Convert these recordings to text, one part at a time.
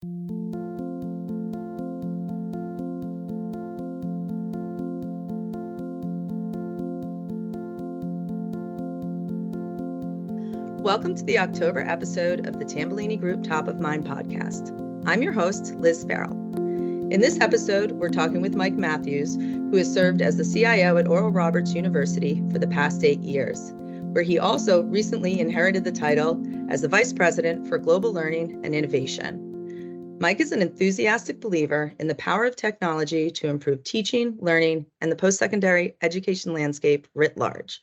Welcome to the October episode of the Tambellini Group Top of Mind podcast. I'm your host, Liz Farrell. In this episode, we're talking with Mike Mathews, who has served as the CIO at Oral Roberts University for the past 8 years, where he also recently inherited the title as the Vice President for Global Learning and Innovation. Mike is an enthusiastic believer in the power of technology to improve teaching, learning, and the post-secondary education landscape writ large.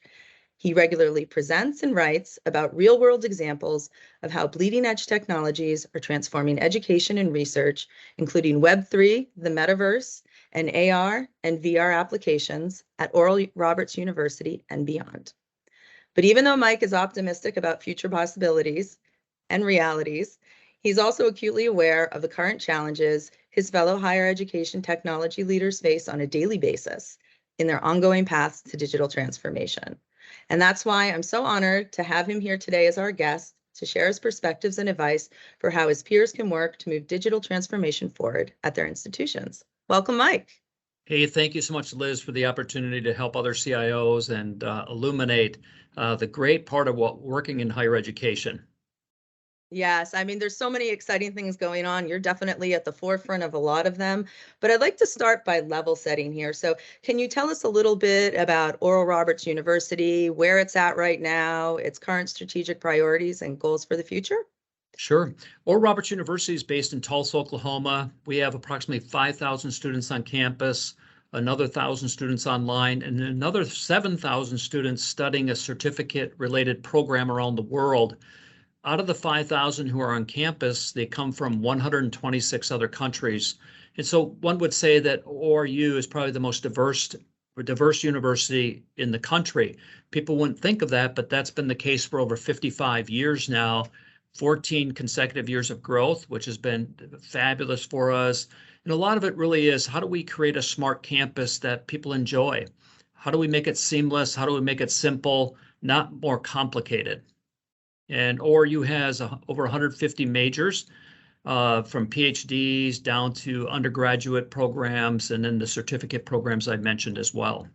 He regularly presents and writes about real-world examples of how bleeding-edge technologies are transforming education and research, including Web3, the metaverse, and AR and VR applications at Oral Roberts University and beyond. But even though Mike is optimistic about future possibilities and realities, he's also acutely aware of the current challenges his fellow higher education technology leaders face on a daily basis in their ongoing paths to digital transformation. And that's why I'm so honored to have him here today as our guest to share his perspectives and advice for how his peers can work to move digital transformation forward at their institutions. Welcome, Mike. Hey, thank you so much, Liz, for the opportunity to help other CIOs and illuminate the great part of what working in higher education. Yes, I mean, there's so many exciting things going on. You're definitely at the forefront of a lot of them, but I'd like to start by level setting here. So can you tell us a little bit about Oral Roberts University, where it's at right now, its current strategic priorities and goals for the future? Sure. Oral Roberts University is based in Tulsa, Oklahoma. We have approximately 5,000 students on campus, another 1,000 students online, and another 7,000 students studying a certificate-related program around the world. Out of the 5,000 who are on campus, they come from 126 other countries. And so one would say that ORU is probably the most diverse university in the country. People wouldn't think of that, but that's been the case for over 55 years now, 14 consecutive years of growth, which has been fabulous for us. And a lot of it really is, how do we create a smart campus that people enjoy? How do we make it seamless? How do we make it simple, not more complicated? And ORU has over 150 majors, from PhDs down to undergraduate programs, and then the certificate programs I mentioned as well.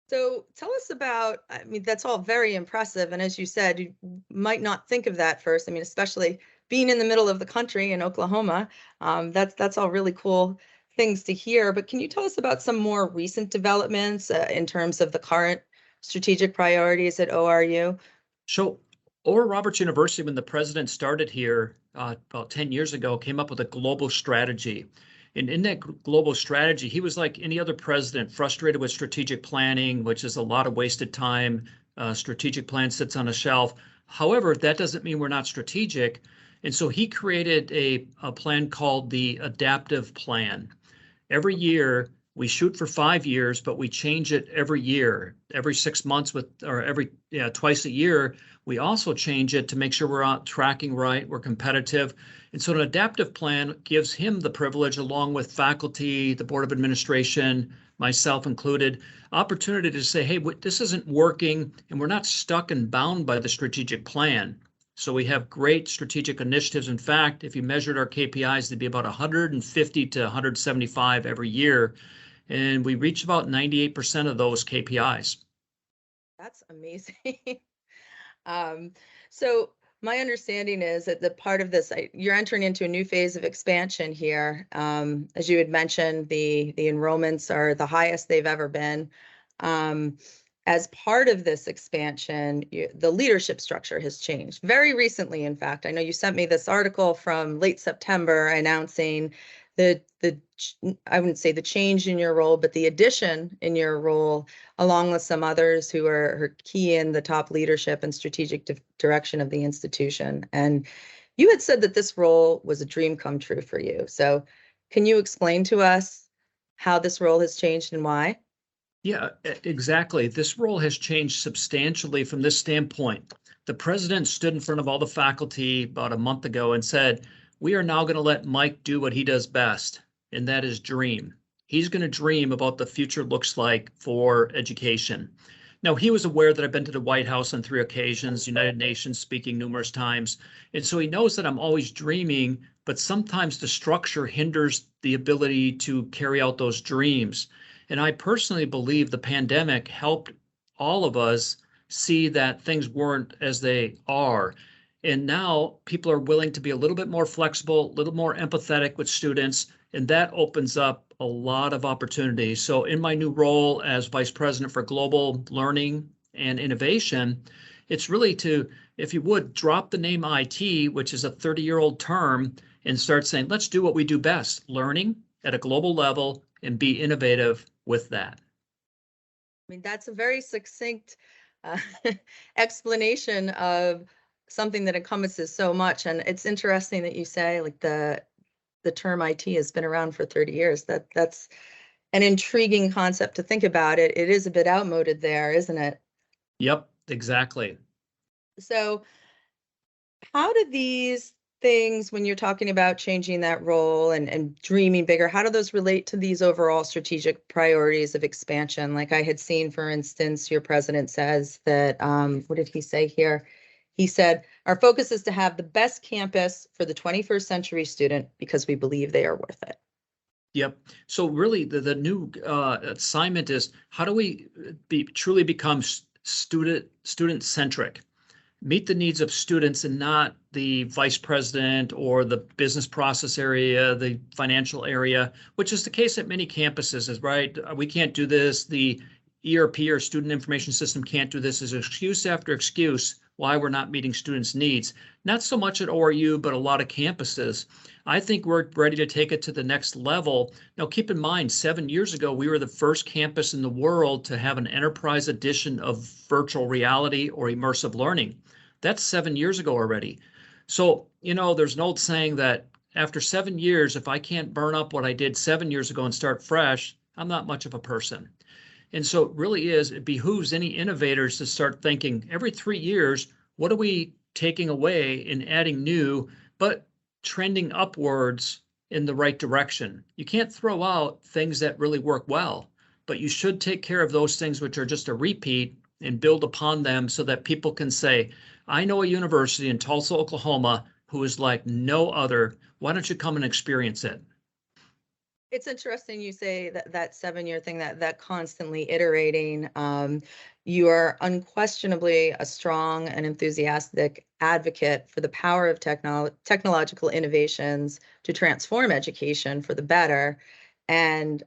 So tell us about, I mean, that's all very impressive. And as you said, you might not think of that first. I mean, especially being in the middle of the country in Oklahoma, that's all really cool things to hear. But can you tell us about some more recent developments in terms of the current strategic priorities at ORU? So Oral Roberts University, when the president started here about 10 years ago, came up with a global strategy. And in that global strategy, he was like any other president, frustrated with strategic planning, which is a lot of wasted time. Strategic plan sits on a shelf. However, that doesn't mean we're not strategic. And so he created a plan called the adaptive plan. Every year, we shoot for 5 years, but we change it every year, every 6 months twice a year. We also change it to make sure we're out tracking right, we're competitive. And so an adaptive plan gives him the privilege, along with faculty, the Board of Administration, myself included, opportunity to say, hey, this isn't working, and we're not stuck and bound by the strategic plan. So we have great strategic initiatives. In fact, if you measured our KPIs, they'd be about 150 to 175 every year. And we reach about 98% of those KPIs. That's amazing. So my understanding is that the part of this, you're entering into a new phase of expansion here. As you had mentioned, the enrollments are the highest they've ever been. As part of this expansion, the leadership structure has changed very recently. In fact, I know you sent me this article from late September announcing I wouldn't say the change in your role, but the addition in your role, along with some others who are key in the top leadership and strategic direction of the institution. And you had said that this role was a dream come true for you. So can you explain to us how this role has changed and why? Yeah, exactly. This role has changed substantially from this standpoint. The president stood in front of all the faculty about a month ago and said, we are now going to let Mike do what he does best, and that is dream. He's going to dream about what the future looks like for education. Now, he was aware that I've been to the White House on 3 occasions, United Nations speaking numerous times. And so he knows that I'm always dreaming but sometimes the structure hinders the ability to carry out those dreams. And I personally believe the pandemic helped all of us see that things weren't as they are. And now people are willing to be a little bit more flexible, a little more empathetic with students, and that opens up a lot of opportunities. So in my new role as Vice President for Global Learning and Innovation, it's really to, if you would, drop the name IT, which is a 30-year-old term, and start saying, let's do what we do best, learning at a global level and be innovative with that. I mean, that's a very succinct uh, explanation of something that encompasses so much. And it's interesting that you say like the term IT has been around for 30 years. That's an intriguing concept to think about. It is a bit outmoded there, isn't it? Yep, exactly. So how do these things, when you're talking about changing that role and dreaming bigger, how do those relate to these overall strategic priorities of expansion? Like I had seen, for instance, your president says that, what did he say here? He said, our focus is to have the best campus for the 21st century student because we believe they are worth it. Yep. So really the new assignment is how do we truly become student-centric? Meet the needs of students and not the vice president or the business process area, the financial area, which is the case at many campuses, is right. We can't do this. The ERP or student information system can't do this. Is excuse after excuse why we're not meeting students' needs. Not so much at ORU, but a lot of campuses. I think we're ready to take it to the next level. Now, keep in mind, 7 years ago, we were the first campus in the world to have an enterprise edition of virtual reality or immersive learning. That's 7 years ago already. So, there's an old saying that after 7 years, if I can't burn up what I did 7 years ago and start fresh, I'm not much of a person. And so it really it behooves any innovators to start thinking every 3 years, what are we taking away and adding new, but trending upwards in the right direction? You can't throw out things that really work well, but you should take care of those things which are just a repeat and build upon them so that people can say, I know a university in Tulsa, Oklahoma, who is like no other. Why don't you come and experience it? It's interesting you say that 7-year thing, that constantly iterating. You are unquestionably a strong and enthusiastic advocate for the power of technological innovations to transform education for the better. And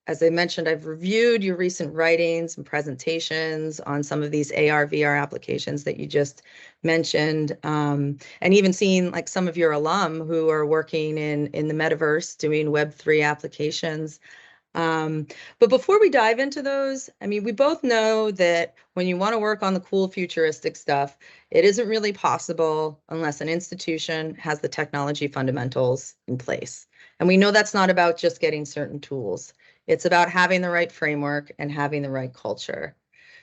as I mentioned, I've reviewed your recent writings and presentations on some of these AR, VR applications that you just mentioned, and even seen like some of your alum who are working in the metaverse doing Web3 applications. But before we dive into those, I mean, we both know that when you want to work on the cool futuristic stuff, it isn't really possible unless an institution has the technology fundamentals in place. And we know that's not about just getting certain tools. It's about having the right framework and having the right culture.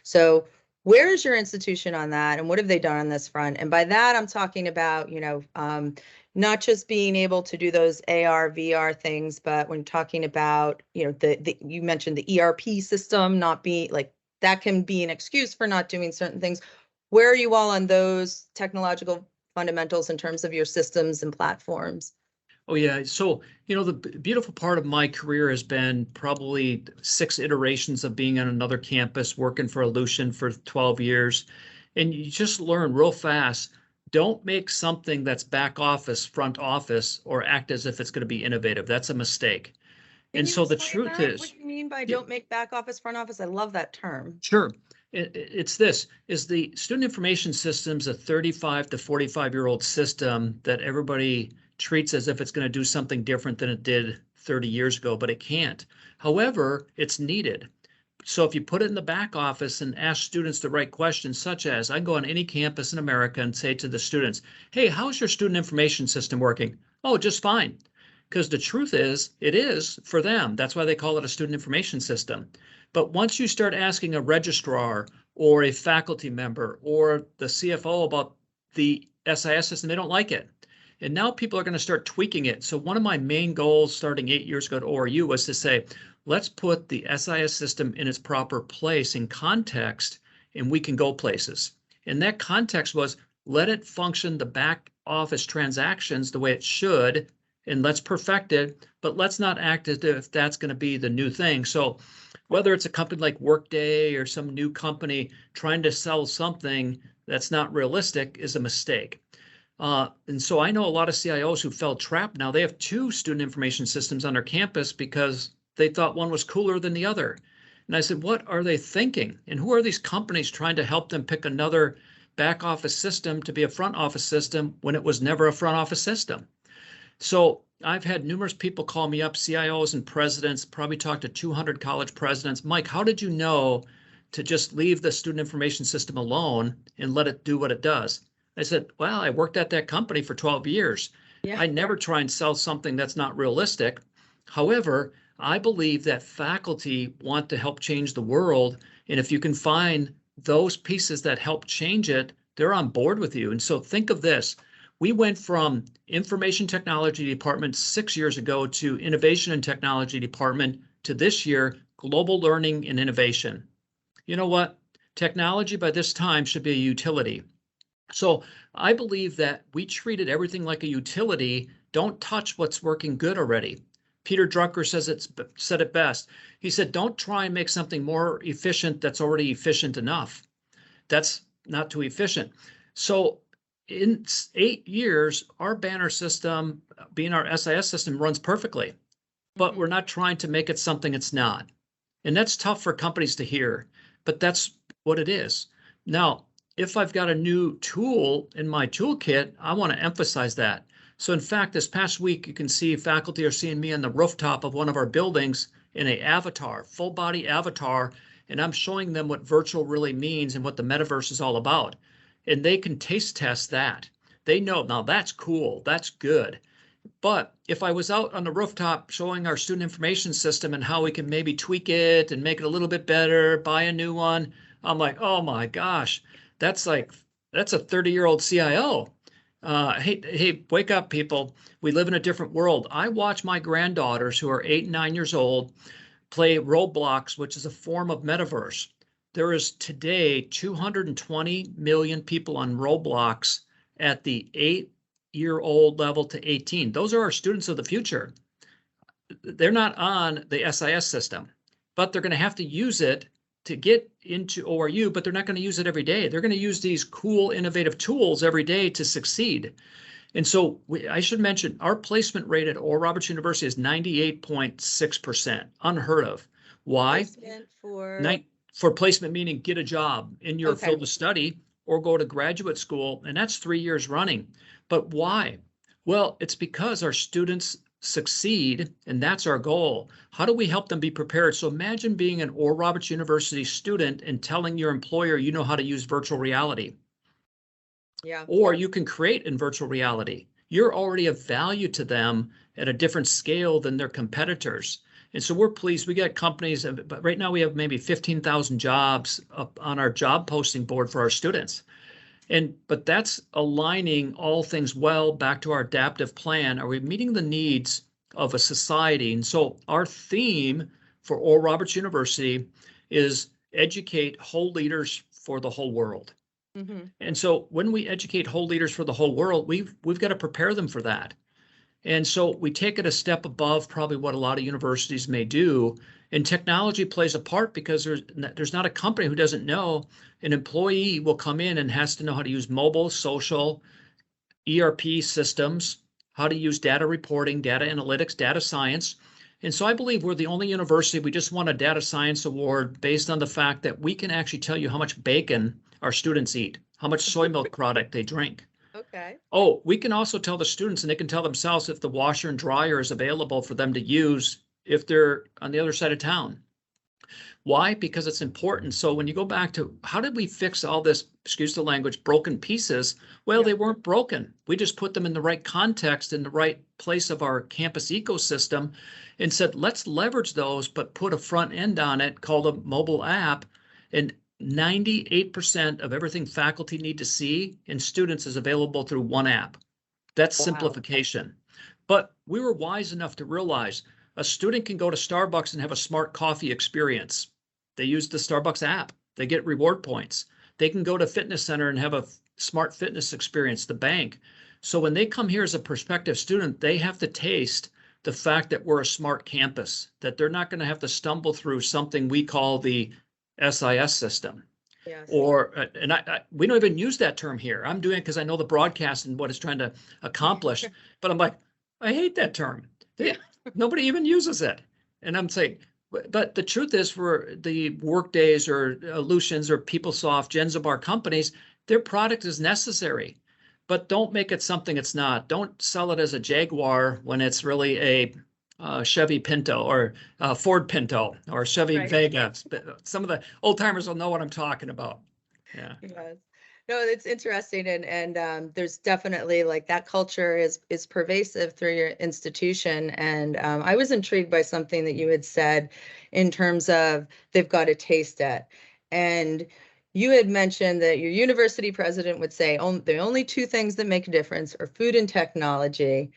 So where is your institution on that, and what have they done on this front? And by that, I'm talking about, not just being able to do those AR, VR things, but when talking about, you mentioned the ERP system not being like, that can be an excuse for not doing certain things. Where are you all on those technological fundamentals in terms of your systems and platforms? Oh, yeah. So, the beautiful part of my career has been probably 6 iterations of being on another campus, working for Ellucian for 12 years. And you just learn real fast. Don't make something that's back office, front office, or act as if it's going to be innovative. That's a mistake. And so the truth is, what do you mean by don't make back office, front office? I love that term. Sure. It's this, is the student information system's a 35 to 45-year-old system that everybody treats as if it's going to do something different than it did 30 years ago, but it can't. However, it's needed. So if you put it in the back office and ask students the right questions, such as I go on any campus in America and say to the students, hey, how's your student information system working? Oh, just fine. Because the truth is, it is for them. That's why they call it a student information system. But once you start asking a registrar or a faculty member or the CFO about the SIS system, they don't like it. And now people are going to start tweaking it. So one of my main goals starting 8 years ago at ORU was to say, let's put the SIS system in its proper place in context, and we can go places. And that context was let it function the back office transactions the way it should, and let's perfect it, but let's not act as if that's going to be the new thing. So whether it's a company like Workday or some new company trying to sell something that's not realistic is a mistake. And so I know a lot of CIOs who felt trapped. Now they have 2 student information systems on their campus because they thought one was cooler than the other. And I said, what are they thinking? And who are these companies trying to help them pick another back office system to be a front office system when it was never a front office system? So I've had numerous people call me up, CIOs and presidents, probably talked to 200 college presidents. Mike, how did you know to just leave the student information system alone and let it do what it does? I said, well, I worked at that company for 12 years. Yeah. I never try and sell something that's not realistic. However, I believe that faculty want to help change the world. And if you can find those pieces that help change it, they're on board with you. And so think of this. We went from information technology department 6 years ago to innovation and technology department to this year, global learning and innovation. You know what? Technology by this time should be a utility. So I believe that we treated everything like a utility. Don't touch what's working good already. Peter Drucker said it best. He said, don't try and make something more efficient that's already efficient enough. That's not too efficient. So in 8 years, our banner system, being our SIS system, runs perfectly, but we're not trying to make it something it's not. And that's tough for companies to hear, but that's what it is. Now, if I've got a new tool in my toolkit, I want to emphasize that. So in fact, this past week, you can see faculty are seeing me on the rooftop of one of our buildings in an avatar, full body avatar, and I'm showing them what virtual really means and what the metaverse is all about. And they can taste test that. They know, now that's cool, that's good. But if I was out on the rooftop showing our student information system and how we can maybe tweak it and make it a little bit better, buy a new one, I'm like, oh my gosh, that's a 30-year-old CIO. Hey, wake up, people. We live in a different world. I watch my granddaughters who are 8 and 9 years old play Roblox, which is a form of metaverse. There is today 220 million people on Roblox at the 8-year-old level to 18. Those are our students of the future. They're not on the SIS system, but they're going to have to use it to get into ORU, but they're not going to use it every day. They're going to use these cool, innovative tools every day to succeed. And so I should mention our placement rate at Oral Roberts University is 98.6%, unheard of. Why? For placement, meaning get a job in your field of study or go to graduate school, and that's 3 years running. But why? Well, it's because our students succeed, and that's our goal. How do we help them be prepared? So imagine being an Oral Roberts University student and telling your employer you know how to use virtual reality. Yeah. Or you can create in virtual reality. You're already of value to them at a different scale than their competitors. And so we're pleased. We got companies, but right now we have maybe 15,000 jobs up on our job posting board for our students. But that's aligning all things well back to our adaptive plan. Are we meeting the needs of a society? And so our theme for Oral Roberts University is educate whole leaders for the whole world. Mm-hmm. And so when we educate whole leaders for the whole world, we've got to prepare them for that. And so we take it a step above probably what a lot of universities may do. And technology plays a part because there's not a company who doesn't know an employee will come in and has to know how to use mobile, social, ERP systems, how to use data reporting, data analytics, data science. And so I believe we're the only university, we just won a data science award based on the fact that we can actually tell you how much bacon our students eat, how much soy milk product they drink. Okay. Oh, we can also tell the students, and they can tell themselves if the washer and dryer is available for them to use if they're on the other side of town. Why? Because it's important. So when you go back to how did we fix all this, excuse the language, broken pieces? Well, They weren't broken. We just put them in the right context, in the right place of our campus ecosystem and said, let's leverage those, but put a front end on it called a mobile app. And 98% of everything faculty need to see in students is available through one app. That's simplification. But we were wise enough to realize a student can go to Starbucks and have a smart coffee experience. They use the Starbucks app. They get reward points. They can go to fitness center and have a smart fitness experience, the bank. So when they come here as a prospective student, they have to taste the fact that we're a smart campus, that they're not going to have to stumble through something we call the SIS system. Yes. Or, and we don't even use that term here. I'm doing it because I know the broadcast and what it's trying to accomplish. But I'm like, I hate that term. Yeah. Nobody even uses it. And I'm saying, but the truth is, for the Workdays or Lucians or PeopleSoft, Genzabar companies, their product is necessary. But don't make it something it's not. Don't sell it as a Jaguar when it's really a Chevy Pinto or Ford Pinto or Chevy Vega. Some of the old timers will know what I'm talking about. Yeah. Yes. No, it's interesting, and there's definitely like that culture is pervasive through your institution. And I was intrigued by something that you had said in terms of they've got to taste it. And you had mentioned that your university president would say the only two things that make a difference are food and technology.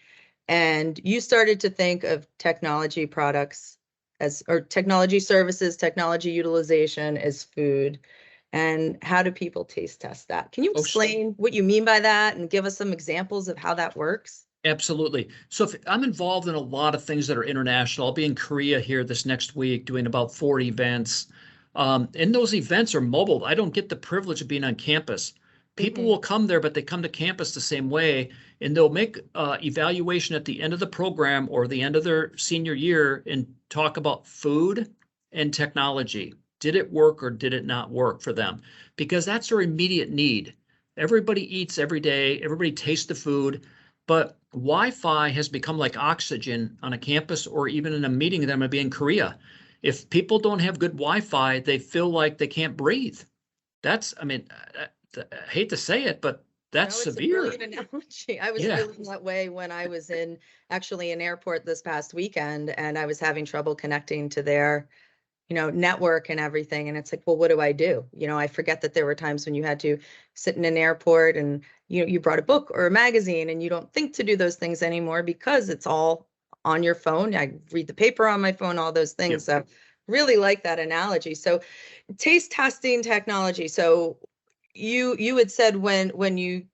And you started to think of technology products or technology services, technology utilization as food. And how do people taste test that? Can you explain what you mean by that and give us some examples of how that works? Absolutely. So if I'm involved in a lot of things that are international. I'll be in Korea here this next week doing about 40 events. And those events are mobile. I don't get the privilege of being on campus. People will come there, but they come to campus the same way, and they'll make evaluation at the end of the program or the end of their senior year and talk about food and technology. Did it work or did it not work for them? Because that's their immediate need. Everybody eats every day. Everybody tastes the food. But Wi-Fi has become like oxygen on a campus or even in a meeting that I'm going to be in Korea. If people don't have good Wi-Fi, they feel like they can't breathe. I hate to say it, but that's severe. It's a brilliant analogy. I was feeling that way when I was in actually an airport this past weekend, and I was having trouble connecting to their network and everything. And it's like, well, what do? I forget that there were times when you had to sit in an airport and you brought a book or a magazine, and you don't think to do those things anymore because it's all on your phone. I read the paper on my phone, all those things. So really like that analogy. So taste testing technology. So you had said when you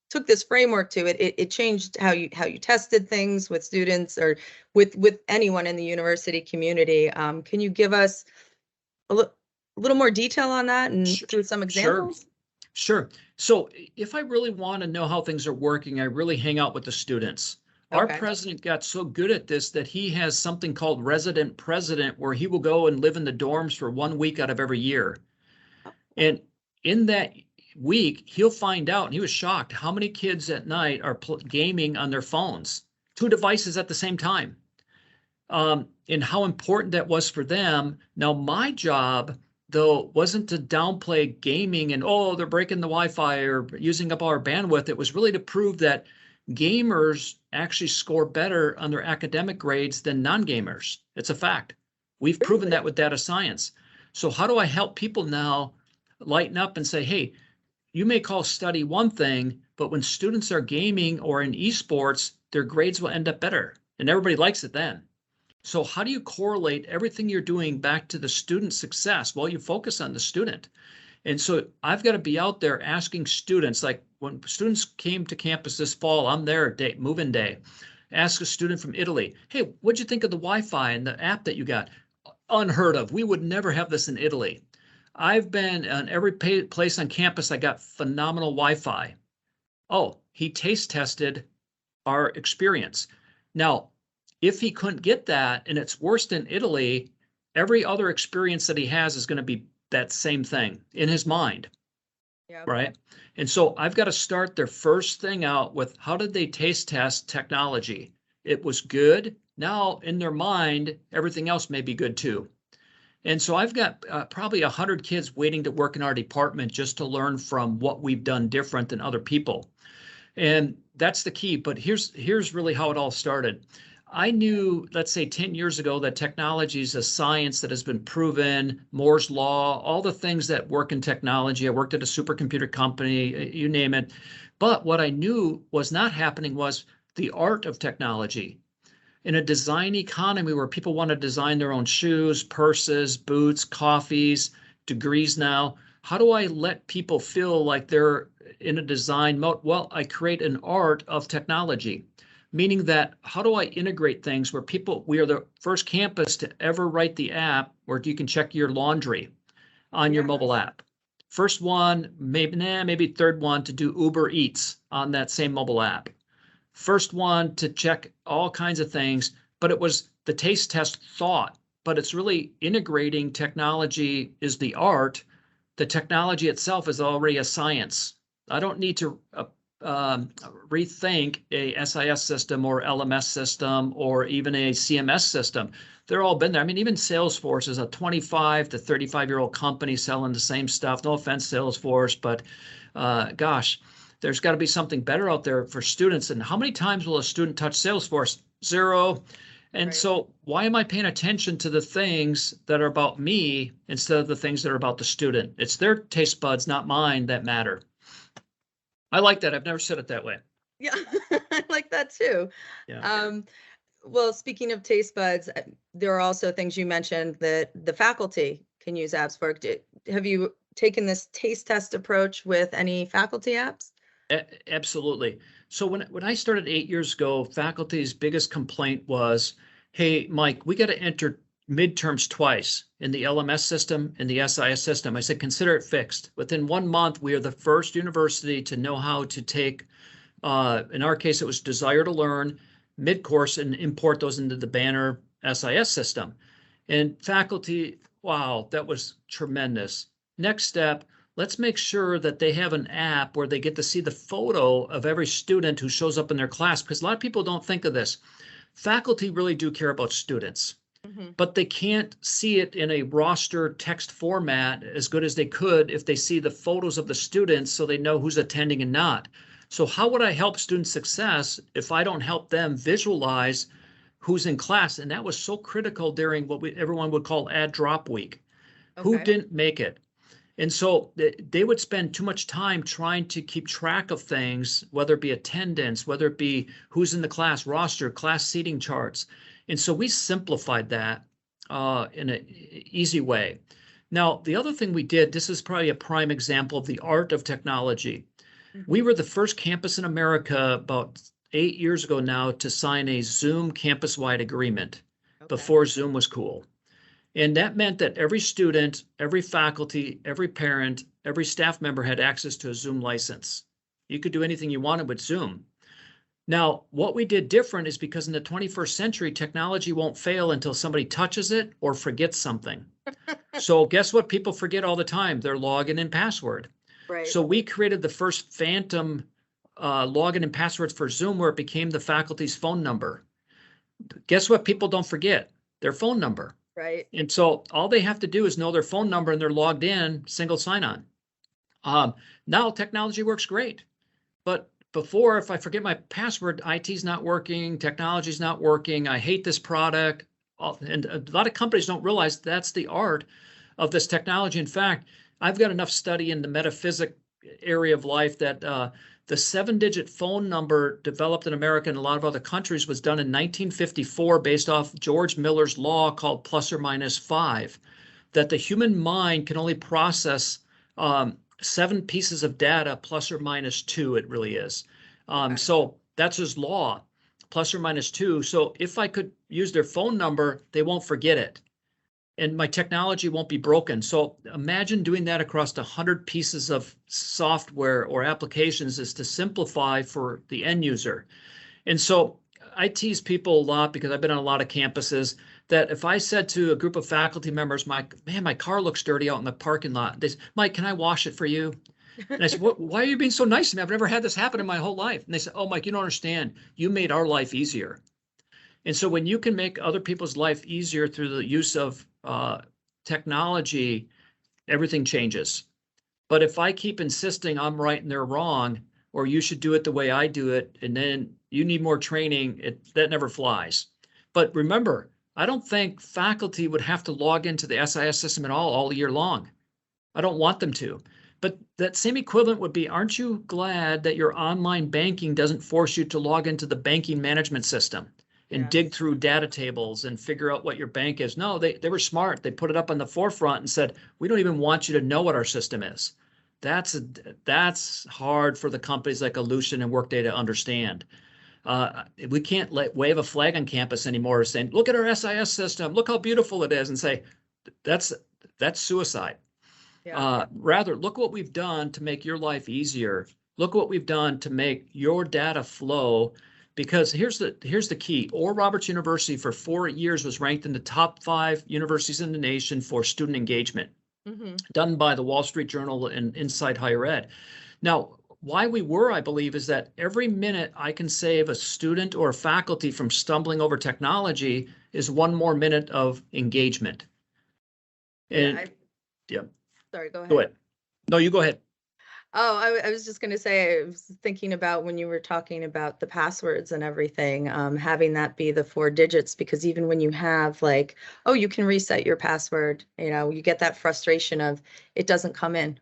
took this framework to it, it changed how you tested things with students or with anyone in the university community. Can you give us a little more detail on that and through some examples? Sure. So if I really want to know how things are working, I really hang out with the students. Our president got so good at this that he has something called resident president, where he will go and live in the dorms for 1 week out of every year. And in that week, he'll find out, and he was shocked, how many kids at night are gaming on their phones, 2 devices at the same time, and how important that was for them. Now, my job, though, wasn't to downplay gaming and, they're breaking the Wi-Fi or using up our bandwidth. It was really to prove that gamers actually score better on their academic grades than non-gamers. It's a fact. We've proven that with data science. So how do I help people now lighten up and say, hey, you may call study one thing, but when students are gaming or in esports, their grades will end up better, and everybody likes it then. So how do you correlate everything you're doing back to the student success? Well, you focus on the student. And so I've got to be out there asking students, like when students came to campus this fall, I'm there move-in day. Ask a student from Italy, hey, what'd you think of the Wi-Fi and the app that you got? Unheard of. We would never have this in Italy. I've been on every place on campus. I got phenomenal Wi-Fi. Oh, he taste tested our experience. Now, if he couldn't get that and it's worse than Italy, every other experience that he has is going to be that same thing in his mind. Right? And so I've got to start their first thing out with, how did they taste test technology? It was good. Now in their mind, everything else may be good too. And so I've got probably 100 kids waiting to work in our department just to learn from what we've done different than other people. And that's the key. But here's really how it all started. I knew, let's say 10 years ago, that technology is a science that has been proven, Moore's law, all the things that work in technology. I worked at a supercomputer company, you name it. But what I knew was not happening was the art of technology. In a design economy where people want to design their own shoes, purses, boots, coffees, degrees now, how do I let people feel like they're in a design mode? Well, I create an art of technology, meaning that how do I integrate things where we are the first campus to ever write the app where you can check your laundry on your mobile app. First one, maybe third one to do Uber Eats on that same mobile app. First one to check all kinds of things, but it was the taste test thought, but it's really integrating technology is the art. The technology itself is already a science. I don't need to rethink a SIS system or LMS system or even a CMS system. They're all been there. I mean, even Salesforce is a 25 to 35-year-old company selling the same stuff. No offense, Salesforce, but gosh, there's got to be something better out there for students. And how many times will a student touch Salesforce? Zero. And so why am I paying attention to the things that are about me instead of the things that are about the student? It's their taste buds, not mine, that matter. I like that. I've never said it that way. Yeah, I like that too. Yeah. Well, speaking of taste buds, there are also things you mentioned that the faculty can use apps for. Have you taken this taste test approach with any faculty apps? Absolutely. So when I started 8 years ago, faculty's biggest complaint was, hey, Mike, we got to enter midterms twice in the LMS system and the SIS system. I said, consider it fixed. Within 1 month, we are the first university to know how to take, in our case, it was desire to learn mid-course and import those into the Banner SIS system. And faculty, wow, that was tremendous. Next step, let's make sure that they have an app where they get to see the photo of every student who shows up in their class, because a lot of people don't think of this. Faculty really do care about students, but they can't see it in a roster text format as good as they could if they see the photos of the students so they know who's attending and not. So how would I help student success if I don't help them visualize who's in class? And that was so critical during what everyone would call add drop week. Who didn't make it? And so they would spend too much time trying to keep track of things, whether it be attendance, whether it be who's in the class roster, class seating charts. And so we simplified that in an easy way. Now, the other thing we did, this is probably a prime example of the art of technology. We were the first campus in America about 8 years ago now to sign a Zoom campus-wide agreement before Zoom was cool. And that meant that every student, every faculty, every parent, every staff member had access to a Zoom license. You could do anything you wanted with Zoom. Now, what we did different is because in the 21st century, technology won't fail until somebody touches it or forgets something. So guess what people forget all the time? Their login and password. So we created the first phantom login and passwords for Zoom where it became the faculty's phone number. Guess what people don't forget? Their phone number. And so all they have to do is know their phone number and they're logged in, single sign-on. Now technology works great. But before, if I forget my password, IT's not working, technology's not working, I hate this product. And a lot of companies don't realize that's the art of this technology. In fact, I've got enough study in the metaphysics area of life that the 7-digit phone number developed in America and a lot of other countries was done in 1954 based off George Miller's law called plus or minus 5, that the human mind can only process 7 pieces of data plus or minus 2, it really is. So that's his law, plus or minus 2. So if I could use their phone number, they won't forget it. And my technology won't be broken. So imagine doing that across 100 pieces of software or applications is to simplify for the end user. And so I tease people a lot because I've been on a lot of campuses that if I said to a group of faculty members, my car looks dirty out in the parking lot. They say, Mike, can I wash it for you? And I said, why are you being so nice to me? I've never had this happen in my whole life. And they said, oh, Mike, you don't understand. You made our life easier. And so when you can make other people's life easier through the use of technology, everything changes. But if I keep insisting I'm right and they're wrong, or you should do it the way I do it, and then you need more training, that never flies. But remember, I don't think faculty would have to log into the SIS system at all year long. I don't want them to. But that same equivalent would be, aren't you glad that your online banking doesn't force you to log into the banking management system and dig through data tables and figure out what your bank is? No, they were smart. They put it up on the forefront and said, we don't even want you to know what our system is. That's hard for the companies like Ellucian and Workday to understand. We can't wave a flag on campus anymore saying, look at our SIS system, look how beautiful it is, and say, that's suicide. Yeah. Rather, look what we've done to make your life easier. Look what we've done to make your data flow. Because here's the key. Oral Roberts University for 4 years was ranked in the top 5 universities in the nation for student engagement, done by the Wall Street Journal and Inside Higher Ed. Now, why we were, I believe, is that every minute I can save a student or a faculty from stumbling over technology is 1 more minute of engagement. And yeah. Sorry, go ahead. Go ahead. No, you go ahead. Oh, I was just going to say, I was thinking about when you were talking about the passwords and everything, having that be the 4 digits, because even when you have like, oh, you can reset your password, you get that frustration of it doesn't come in.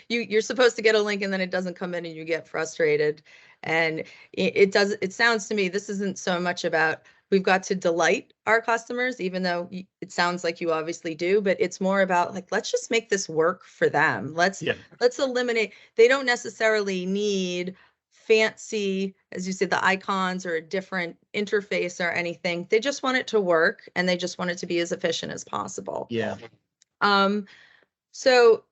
You're supposed to get a link and then it doesn't come in and you get frustrated. And it sounds to me, this isn't so much about we've got to delight our customers, even though it sounds like you obviously do, but it's more about like, let's just make this work for them. Let's eliminate, they don't necessarily need fancy, as you said, the icons or a different interface or anything. They just want it to work and they just want it to be as efficient as possible. Yeah. So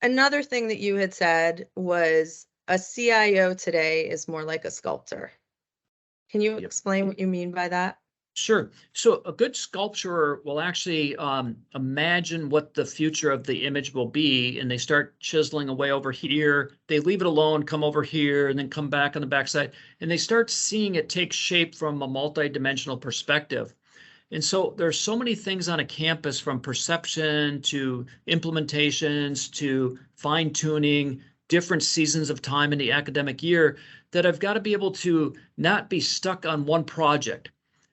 another thing that you had said was a CIO today is more like a sculptor. Can you explain what you mean by that? Sure. So a good sculptor will actually imagine what the future of the image will be, and they start chiseling away over here. They leave it alone, come over here, and then come back on the backside, and they start seeing it take shape from a multi-dimensional perspective. And so there's so many things on a campus, from perception to implementations to fine-tuning, different seasons of time in the academic year, that I've got to be able to not be stuck on one project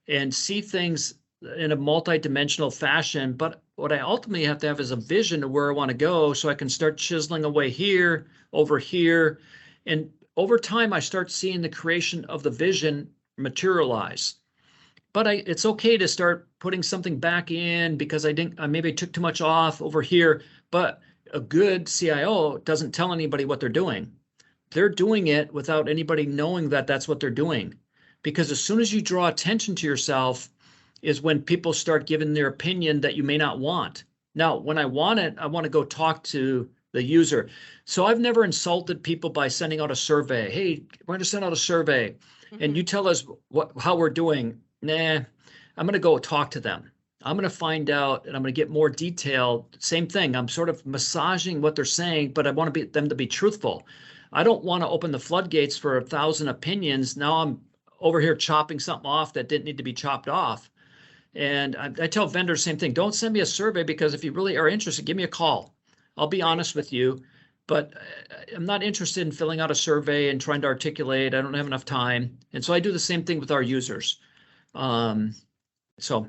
and see things in a multi-dimensional fashion. But what I ultimately have to have is a vision of where I want to go, so I can start chiseling away here, over here. And over time, I start seeing the creation of the vision materialize. But it's okay to start putting something back in because I maybe took too much off over here. But a good CIO doesn't tell anybody what they're doing. They're doing it without anybody knowing that that's what they're doing. Because as soon as you draw attention to yourself is when people start giving their opinion that you may not want. Now, when I want it, I want to go talk to the user. So I've never insulted people by sending out a survey. Hey, we're going to send out a survey and you tell us how we're doing. Nah, I'm going to go talk to them. I'm going to find out and I'm going to get more detail. Same thing. I'm sort of massaging what they're saying, but I want them to be truthful. I don't want to open the floodgates for 1,000 opinions. Now I'm over here chopping something off that didn't need to be chopped off. And I tell vendors the same thing. Don't send me a survey, because if you really are interested, give me a call. I'll be honest with you, but I'm not interested in filling out a survey and trying to articulate. I don't have enough time. And so I do the same thing with our users. So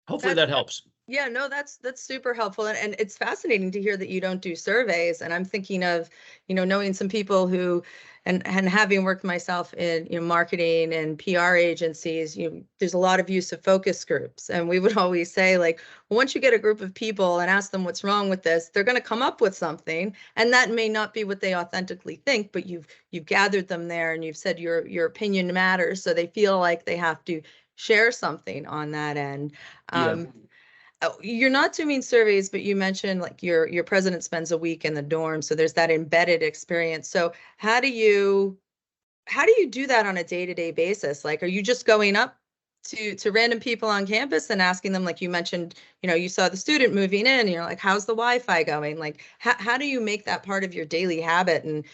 hopefully that helps. Yeah, no, that's super helpful. And it's fascinating to hear that you don't do surveys. And I'm thinking of, knowing some people who, and having worked myself in, marketing and PR agencies, there's a lot of use of focus groups. And we would always say, like, once you get a group of people and ask them what's wrong with this, they're going to come up with something. And that may not be what they authentically think, but you've gathered them there and you've said your opinion matters. So they feel like they have to share something on that end. You're not doing surveys, but you mentioned like your president spends a week in the dorm, so there's that embedded experience. So how do you do that on a day-to-day basis? Like, are you just going up to random people on campus and asking them, like you mentioned, you saw the student moving in, and you're like, how's the Wi-Fi going? Like, how do you make that part of your daily habit? And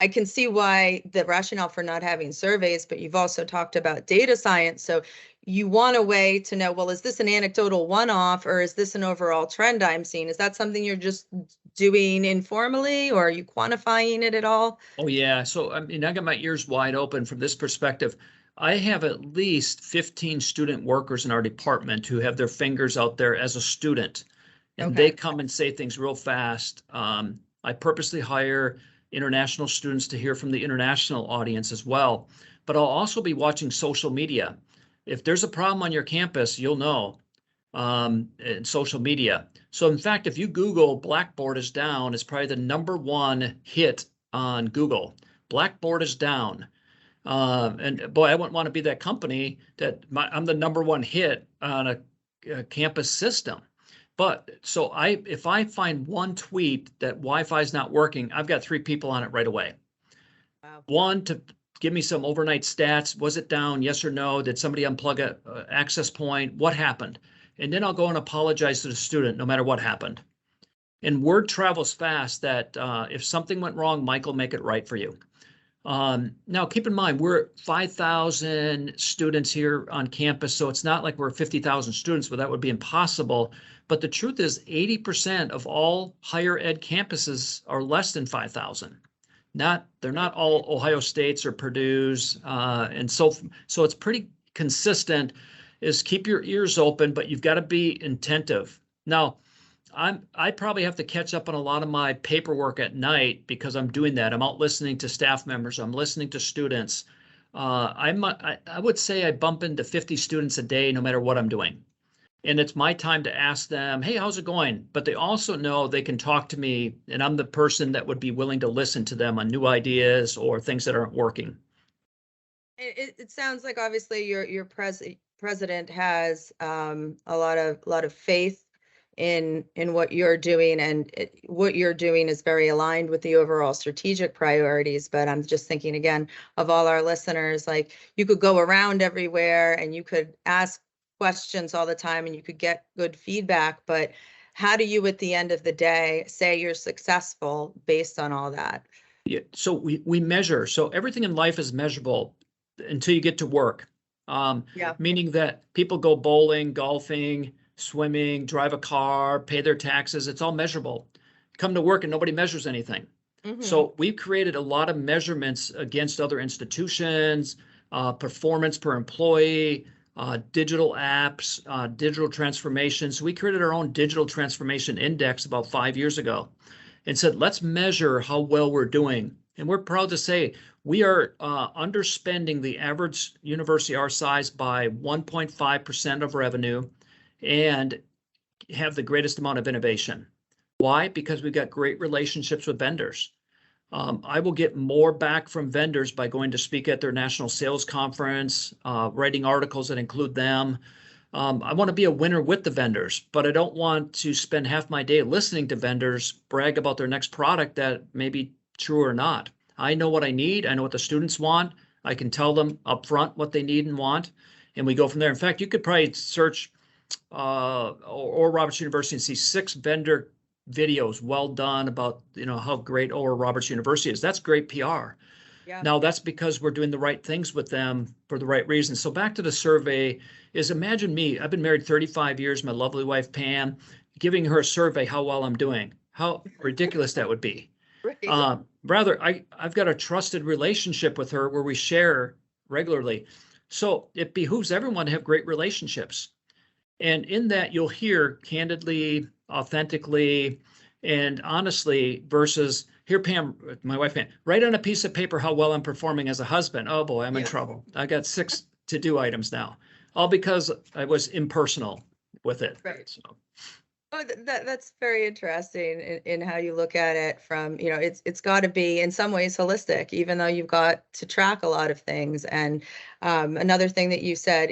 I can see why the rationale for not having surveys, but you've also talked about data science. So you want a way to know, well, is this an anecdotal one-off or is this an overall trend I'm seeing? Is that something you're just doing informally, or are you quantifying it at all? Oh, yeah. So, I mean, I got my ears wide open from this perspective. I have at least 15 student workers in our department who have their fingers out there as a student, and they come and say things real fast. I purposely hire international students to hear from the international audience as well. But I'll also be watching social media. If there's a problem on your campus, you'll know in social media. So in fact, if you Google Blackboard is down, it's probably the #1 hit on Google. Blackboard is down. And boy, I wouldn't want to be that company that I'm the #1 hit on a campus system. But so if I find one tweet that Wi-Fi is not working, I've got 3 people on it right away. Wow. One to give me some overnight stats. Was it down? Yes or no? Did somebody unplug a access point? What happened? And then I'll go and apologize to the student no matter what happened. And word travels fast that if something went wrong, Mike will make it right for you. Now, keep in mind, we're 5,000 students here on campus, so it's not like we're 50,000 students, but that would be impossible. But the truth is 80% of all higher ed campuses are less than 5,000. They're not all Ohio States or Purdue's. And so it's pretty consistent, is keep your ears open, but you've got to be attentive. Now, I probably have to catch up on a lot of my paperwork at night because I'm doing that. I'm out listening to staff members. I'm listening to students. I would say I bump into 50 students a day, no matter what I'm doing. And it's my time to ask them, hey, how's it going? But they also know they can talk to me, and I'm the person that would be willing to listen to them on new ideas or things that aren't working. It sounds like obviously your president has a lot of faith in what you're doing, and what you're doing is very aligned with the overall strategic priorities. But I'm just thinking again of all our listeners, like you could go around everywhere and you could ask questions all the time and you could get good feedback, but how do you at the end of the day say you're successful based on all that? Yeah, so we measure. So everything in life is measurable until you get to work. Meaning that people go bowling, golfing, swimming, drive a car, pay their taxes. It's all measurable. Come to work and nobody measures anything. Mm-hmm. So we've created a lot of measurements against other institutions, performance per employee, digital apps, digital transformation. So we created our own digital transformation index about 5 years ago and said, let's measure how well we're doing. And we're proud to say we are underspending the average university our size by 1.5% of revenue and have the greatest amount of innovation. Why? Because we've got great relationships with vendors. I will get more back from vendors by going to speak at their national sales conference, writing articles that include them. I want to be a winner with the vendors, but I don't want to spend half my day listening to vendors brag about their next product that may be true or not. I know what I need. I know what the students want. I can tell them up front what they need and want, and we go from there. In fact, you could probably search Oral Roberts University and see 6 vendor videos well done about how great Oral Roberts University is. That's great PR. Yeah. Now that's because we're doing the right things with them for the right reasons. So back to the survey is, imagine me, I've been married 35 years, my lovely wife Pam, giving her a survey how well I'm doing. How ridiculous that would be. Right. Rather, I've got a trusted relationship with her where we share regularly. So it behooves everyone to have great relationships. And in that, you'll hear candidly, authentically, and honestly, versus here, Pam, my wife, Pam, write on a piece of paper how well I'm performing as a husband. Oh boy, I'm in trouble. I got 6 to-do items now, all because I was impersonal with it. Right. So. Oh, that's very interesting in how you look at it from, it's got to be in some ways holistic, even though you've got to track a lot of things. And another thing that you said,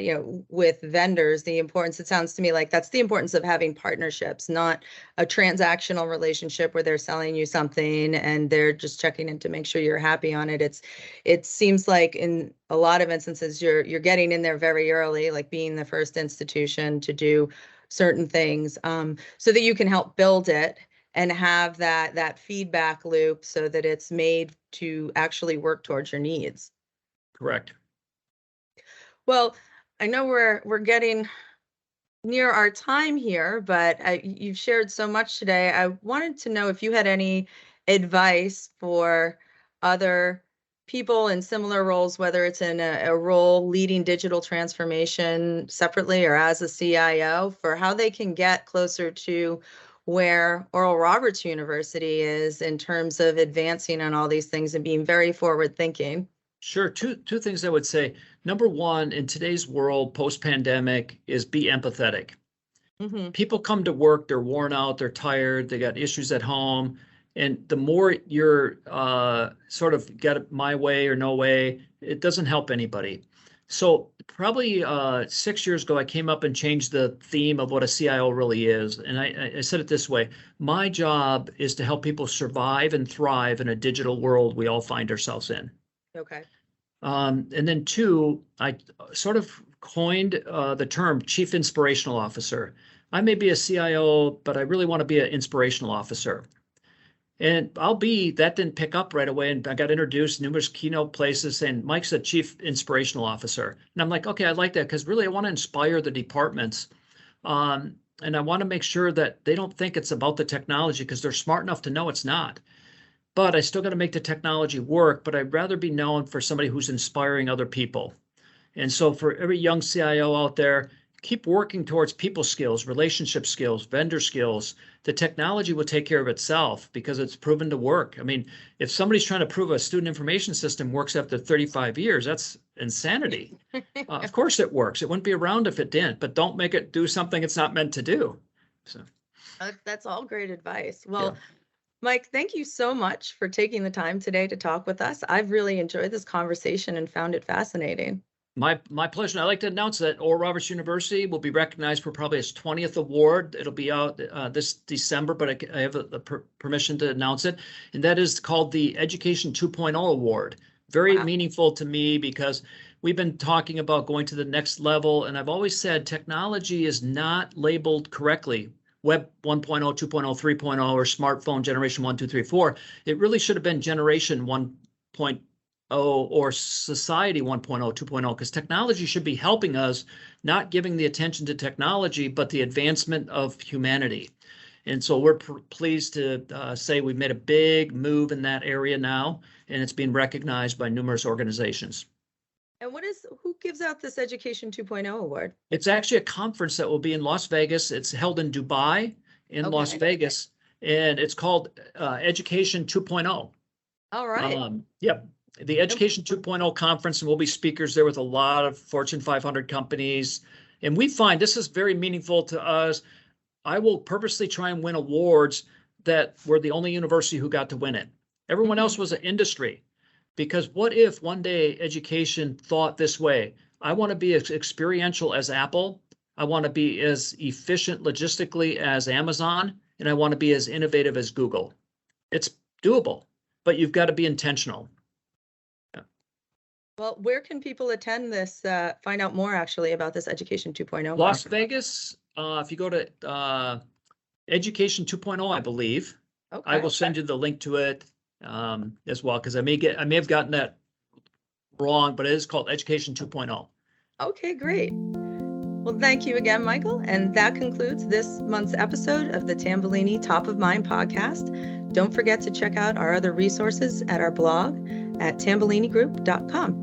with vendors, the importance, it sounds to me like that's the importance of having partnerships, not a transactional relationship where they're selling you something and they're just checking in to make sure you're happy on it. It seems like in a lot of instances, you're getting in there very early, like being the first institution to do certain things, so that you can help build it and have that feedback loop so that it's made to actually work towards your needs. Correct. Well, I know we're getting near our time here, but you've shared so much today. I wanted to know if you had any advice for other people in similar roles, whether it's in a role leading digital transformation separately or as a CIO, for how they can get closer to where Oral Roberts University is in terms of advancing on all these things and being very forward thinking. Sure. Two things I would say. Number one, in today's world, post-pandemic, is be empathetic. People come to work, they're worn out, they're tired, they got issues at home. And the more you're sort of get it my way or no way, it doesn't help anybody. So probably 6 years ago, I came up and changed the theme of what a CIO really is. And I said it this way: my job is to help people survive and thrive in a digital world we all find ourselves in. Okay. And then two, I sort of coined the term Chief Inspirational Officer. I may be a CIO, but I really want to be an inspirational officer. And that didn't pick up right away. And I got introduced numerous keynote places saying, Mike's a chief inspirational officer. And I'm like, okay, I like that, because really I want to inspire the departments. And I want to make sure that they don't think it's about the technology, because they're smart enough to know it's not. But I still got to make the technology work, but I'd rather be known for somebody who's inspiring other people. And so for every young CIO out there, keep working towards people skills, relationship skills, vendor skills. The technology will take care of itself because it's proven to work. I mean, if somebody's trying to prove a student information system works after 35 years, that's insanity. Of course it works. It wouldn't be around if it didn't, but don't make it do something it's not meant to do. So that's all great advice. Well, yeah. Mike, thank you so much for taking the time today to talk with us. I've really enjoyed this conversation and found it fascinating. My pleasure. I'd like to announce that Oral Roberts University will be recognized for probably its 20th award. It'll be out this December, but I have the permission to announce it. And that is called the Education 2.0 Award. Very meaningful to me, because we've been talking about going to the next level. And I've always said technology is not labeled correctly. Web 1.0, 2.0, 3.0, or smartphone generation 1, 2, 3, 4. It really should have been generation 1.0 or society 1.0, 2.0, because technology should be helping us, not giving the attention to technology, but the advancement of humanity. And so we're pleased to say we've made a big move in that area now, and it's being recognized by numerous organizations. And who gives out this Education 2.0 award? It's actually a conference that will be in Las Vegas. It's held in Dubai, in Las Vegas, and it's called Education 2.0. All right. Yep. The Education 2.0 conference, and we'll be speakers there with a lot of Fortune 500 companies. And we find this is very meaningful to us. I will purposely try and win awards that we're the only university who got to win it. Everyone else was an industry. Because what if one day education thought this way? I want to be as experiential as Apple. I want to be as efficient logistically as Amazon. And I want to be as innovative as Google. It's doable, but you've got to be intentional. Well, where can people attend this, find out more actually about this Education 2.0? Las Vegas, if you go to Education 2.0, I believe. Okay. I will send you the link to it as well, because I may have gotten that wrong, but it is called Education 2.0. Okay, great. Well, thank you again, Michael. And that concludes this month's episode of the Tambellini Top of Mind podcast. Don't forget to check out our other resources at our blog at tambellinigroup.com.